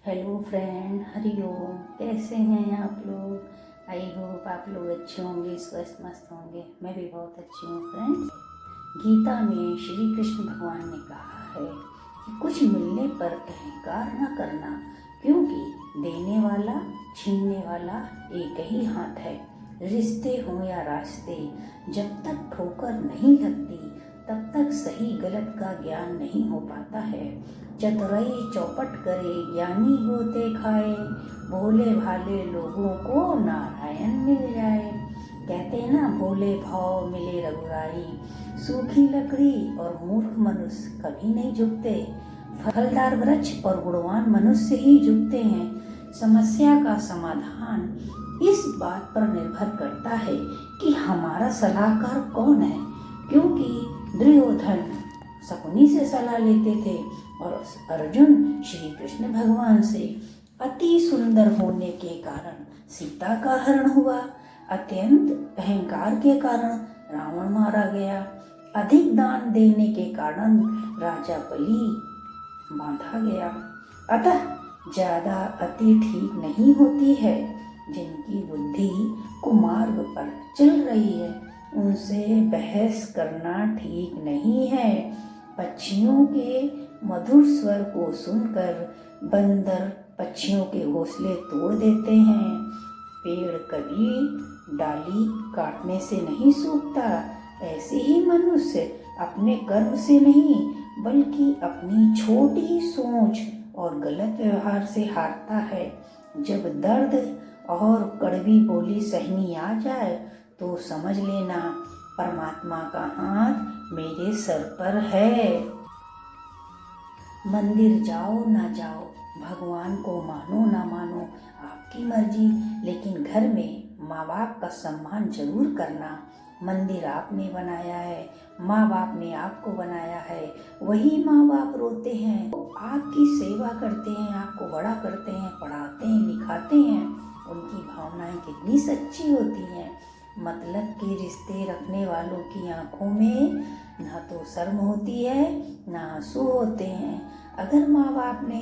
Hello friend, Hari ओम। कैसे हैं आप लोग? आई होप आप लोग अच्छे होंगे, स्वस्थ मस्त होंगे। मैं भी बहुत अच्छी हूँ फ्रेंड्स। गीता में श्री कृष्ण भगवान ने कहा है कि कुछ मिलने पर अहंकार न करना, क्योंकि देने वाला छीनने वाला एक ही हाथ है। रिश्ते हों या रास्ते, जब तक ठोकर नहीं लगती तब तक सही गलत का ज्ञान नहीं हो पाता है। चतुराई चौपट करे ज्ञानी होते खाए, भोले भाले लोगों को नारायण मिल जाए। कहते हैं ना, भोले भाव मिले रघुराई, सूखी लकड़ी और मूर्ख मनुष्य कभी नहीं झुकते। फलदार वृक्ष और गुणवान मनुष्य ही झुकते हैं। समस्या का समाधान इस बात पर निर्भर करता है कि हमारा सलाहकार कौन है, क्योंकि दुर्योधन शकुनी से सलाह लेते थे और अर्जुन श्री कृष्ण भगवान से। अति सुंदर होने के कारण सीता का हरण हुआ, अत्यंत अहंकार के कारण रावण मारा गया, अधिक दान देने के कारण राजा बलि बांधा गया। अतः ज्यादा अति ठीक नहीं होती है। जिनकी बुद्धि कुमार्ग पर चल रही है उनसे बहस करना ठीक नहीं है। पक्षियों के मधुर स्वर को सुनकर बंदर पक्षियों के घोंसले तोड़ देते हैं। पेड़ कभी डाली काटने से नहीं सूखता, ऐसे ही मनुष्य अपने कर्म से नहीं बल्कि अपनी छोटी सोच और गलत व्यवहार से हारता है। जब दर्द और कड़वी बोली सहनी आ जाए तो समझ लेना परमात्मा का हाथ मेरे सर पर है। मंदिर जाओ ना जाओ, भगवान को मानो ना मानो, आपकी मर्जी, लेकिन घर में माँ बाप का सम्मान जरूर करना। मंदिर आपने बनाया है, माँ बाप ने आपको बनाया है, वही माँ बाप रोते हैं, आपकी सेवा करते हैं, आपको बड़ा करते हैं, पढ़ाते हैं, लिखाते हैं। उनकी भावनाएं कितनी सच्ची होती हैं। मतलब के रिश्ते रखने वालों की आंखों में ना तो शर्म होती है ना आंसू होते हैं। अगर माँ बाप ने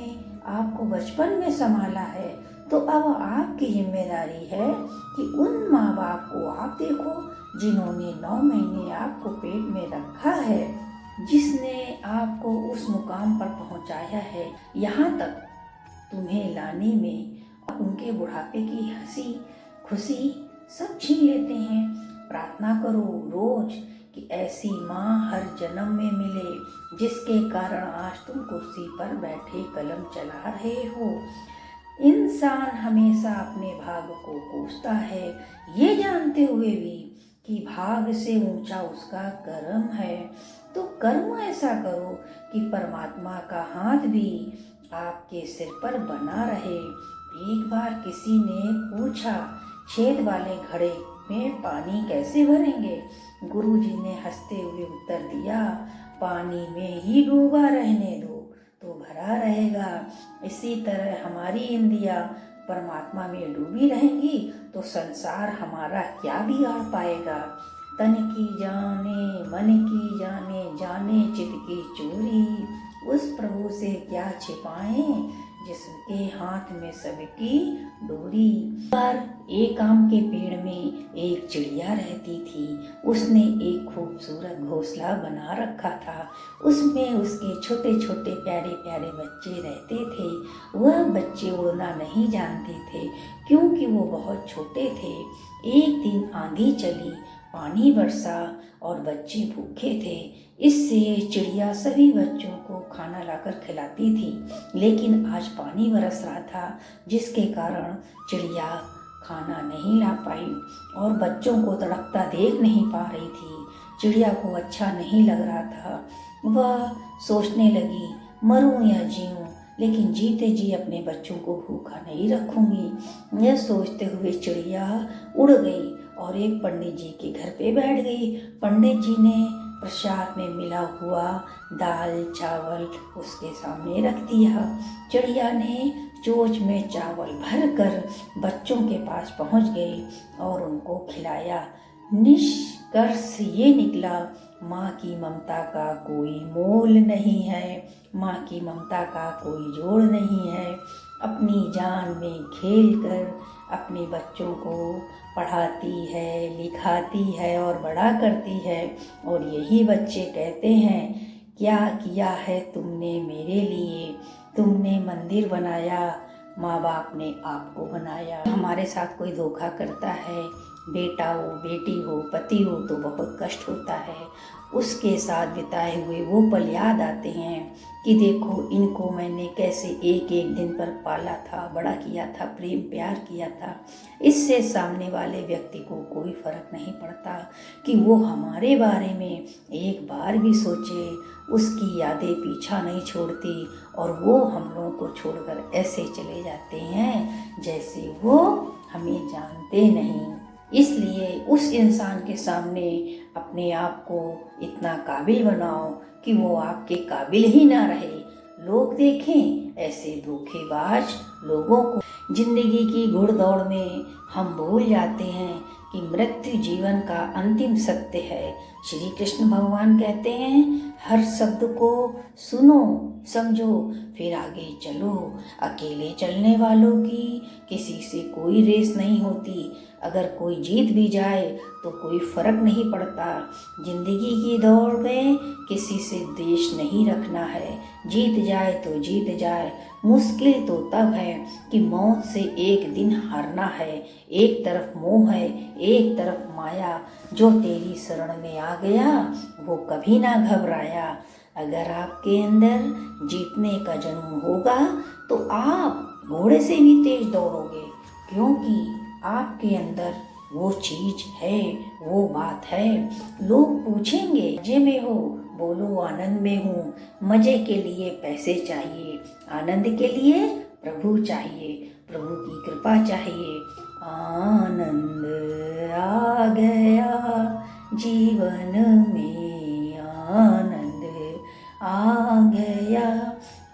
आपको बचपन में संभाला है तो अब आपकी जिम्मेदारी है कि उन माँ बाप को आप देखो जिन्होंने 9 महीने आपको पेट में रखा है, जिसने आपको उस मुकाम पर पहुँचाया है। यहाँ तक तुम्हें लाने में उनके बुढ़ापे की हंसी खुशी सब छीन लेते हैं। प्रार्थना करो रोज कि ऐसी माँ हर जन्म में मिले जिसके कारण आज तुम कुर्सी पर बैठे कलम चला रहे हो। इंसान हमेशा अपने भाग्य को कोसता है, ये जानते हुए भी कि भाग्य से ऊंचा उसका कर्म है। तो कर्म ऐसा करो कि परमात्मा का हाथ भी आपके सिर पर बना रहे। एक बार किसी ने पूछा, छेद वाले घड़े में पानी कैसे भरेंगे? गुरुजी ने हंसते हुए उत्तर दिया, पानी में ही डूबा रहने दो तो भरा रहेगा। इसी तरह हमारी इंद्रियां परमात्मा में डूबी रहेंगी तो संसार हमारा क्या बिगाड़ पाएगा। तन की जाने मन की जाने, जाने चित की चोरी, उस प्रभु से क्या छिपाएं जिसके हाथ में सबकी डोरी। पर एक आम के पेड़ में एक चिड़िया रहती थी। उसने एक खूबसूरत घोंसला बना रखा था। उसमें उसके छोटे छोटे प्यारे प्यारे बच्चे रहते थे। वह बच्चे उड़ना नहीं जानते थे क्योंकि वो बहुत छोटे थे। एक दिन आंधी चली, पानी बरसा और बच्चे भूखे थे। इससे चिड़िया सभी बच्चों को खाना लाकर खिलाती थी, लेकिन आज पानी बरस रहा था जिसके कारण चिड़िया खाना नहीं ला पाई और बच्चों को तड़पता देख नहीं पा रही थी। चिड़िया को अच्छा नहीं लग रहा था। वह सोचने लगी, मरूं या जीऊं, लेकिन जीते जी अपने बच्चों को भूखा नहीं रखूंगी। यह सोचते हुए चिड़िया उड़ गई और एक पंडित जी के घर पे बैठ गई। पंडित जी ने प्रसाद में मिला हुआ दाल चावल उसके सामने रख दिया। चिड़िया ने चोंच में चावल भरकर बच्चों के पास पहुंच गई और उनको खिलाया। निष्कर्ष ये निकला, माँ की ममता का कोई मोल नहीं है, माँ की ममता का कोई जोड़ नहीं है। अपनी जान में खेल कर अपने बच्चों को पढ़ाती है, लिखाती है और बड़ा करती है। और यही बच्चे कहते हैं, क्या किया है तुमने मेरे लिए, तुमने मंदिर बनाया, माँ बाप ने आपको बनाया। हमारे साथ कोई धोखा करता है, बेटा हो, बेटी हो, पति हो, तो बहुत कष्ट होता है। उसके साथ बिताए हुए वो पल याद आते हैं कि देखो इनको मैंने कैसे एक एक दिन पर पाला था, बड़ा किया था, प्रेम प्यार किया था। इससे सामने वाले व्यक्ति को कोई फर्क नहीं पड़ता कि वो हमारे बारे में एक बार भी सोचे। उसकी यादें पीछा नहीं छोड़ती और वो हम लोगों को छोड़कर ऐसे चले जाते हैं जैसे वो हमें जानते नहीं। इसलिए उस इंसान के सामने अपने आप को इतना काबिल बनाओ कि वो आपके काबिल ही ना रहे। लोग देखें ऐसे धोखेबाज लोगों को। जिंदगी की घुड़दौड़ में हम भूल जाते हैं कि मृत्यु जीवन का अंतिम सत्य है। श्री कृष्ण भगवान कहते हैं, हर शब्द को सुनो, समझो, फिर आगे चलो। अकेले चलने वालों की किसी से कोई रेस नहीं होती। अगर कोई जीत भी जाए तो कोई फर्क नहीं पड़ता। जिंदगी की दौड़ में किसी से द्वेष नहीं रखना है। जीत जाए तो जीत जाए, मुश्किल तो तब है कि मौत से एक दिन हारना है। एक तरफ मोह है, एक तरफ माया। जो तेरी शरण में आ गया वो कभी ना घबराया। अगर आपके अंदर जीतने का जुनून होगा तो आप घोड़े से भी तेज दौड़ोगे, क्योंकि आपके अंदर वो चीज है, वो बात है। लोग पूछेंगे मजे में हो, बोलो आनंद में हूँ। मजे के लिए पैसे चाहिए, आनंद के लिए प्रभु चाहिए, प्रभु की कृपा चाहिए। आनंद आ गया जीवन में, आनंद आ गया,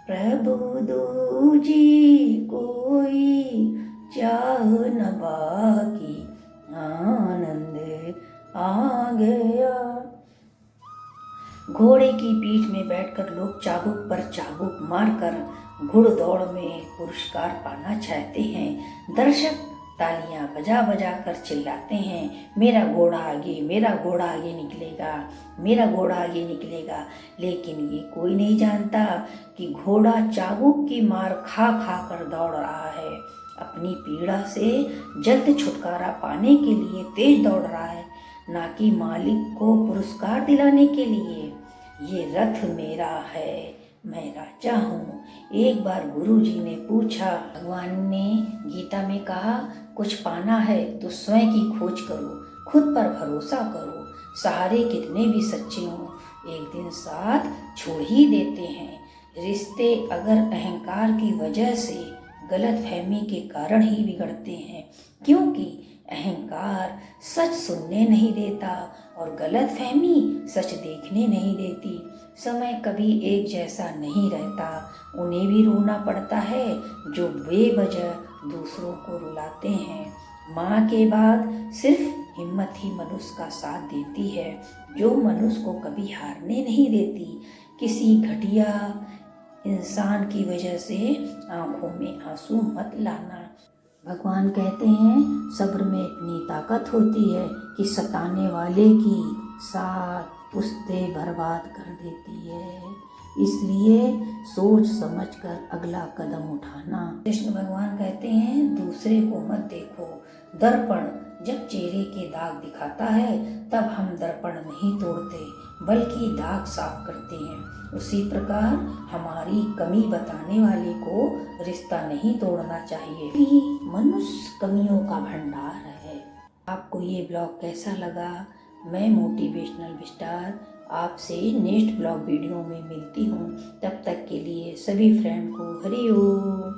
प्रभु दूजी कोई चाह न बाकी, आनंद आ गया। घोड़े की पीठ में बैठकर लोग चाबुक पर चाबुक मारकर घुड़दौड़ में पुरस्कार पाना चाहते हैं। दर्शक तालियां बजा बजा कर चिल्लाते हैं, मेरा घोड़ा आगे, मेरा घोड़ा आगे निकलेगा, मेरा घोड़ा आगे निकलेगा। लेकिन ये कोई नहीं जानता कि घोड़ा चाबुक की मार खा खा कर दौड़ रहा है। अपनी पीड़ा से जल्द छुटकारा पाने के लिए तेज दौड़ रहा है, ना कि मालिक को पुरस्कार दिलाने के लिए। ये रथ मेरा है, मैं राजा हूँ। एक बार गुरुजी ने पूछा, भगवान ने गीता में कहा, कुछ पाना है तो स्वयं की खोज करो, खुद पर भरोसा करो। सहारे कितने भी सच्चे हों, एक दिन साथ छोड़ ही देते हैं। रिश्ते अगर अहंकार की वजह से गलतफहमी के कारण ही बिगड़ते हैं, क्योंकि अहंकार सच सुनने नहीं देता और गलतफहमी सच देखने नहीं देती। समय कभी एक जैसा नहीं रहता, उन्हें भी रोना पड़ता है जो बेवजह दूसरों को रुलाते हैं। माँ के बाद सिर्फ हिम्मत ही मनुष्य का साथ देती है, जो मनुष्य को कभी हारने नहीं देती। किसी घटिया इंसान की वजह से आंखों में आंसू मत लाना। भगवान कहते हैं, सब्र में इतनी ताकत होती है कि सताने वाले की साथ पुश्ते बर्बाद कर देती है। इसलिए सोच समझकर अगला कदम उठाना। कृष्ण भगवान कहते हैं, दूसरे को मत देखो। दर्पण जब चेहरे के दाग दिखाता है तब हम दर्पण नहीं तोड़ते बल्कि दाग साफ करते हैं। उसी प्रकार हमारी कमी बताने वाले को रिश्ता नहीं तोड़ना चाहिए, कि मनुष्य कमियों का भंडार है। आपको ये ब्लॉग कैसा लगा? मैं मोटिवेशनल स्टार आपसे नेक्स्ट ब्लॉग वीडियो में मिलती हूँ। तब तक के लिए सभी फ्रेंड को हरि ओम।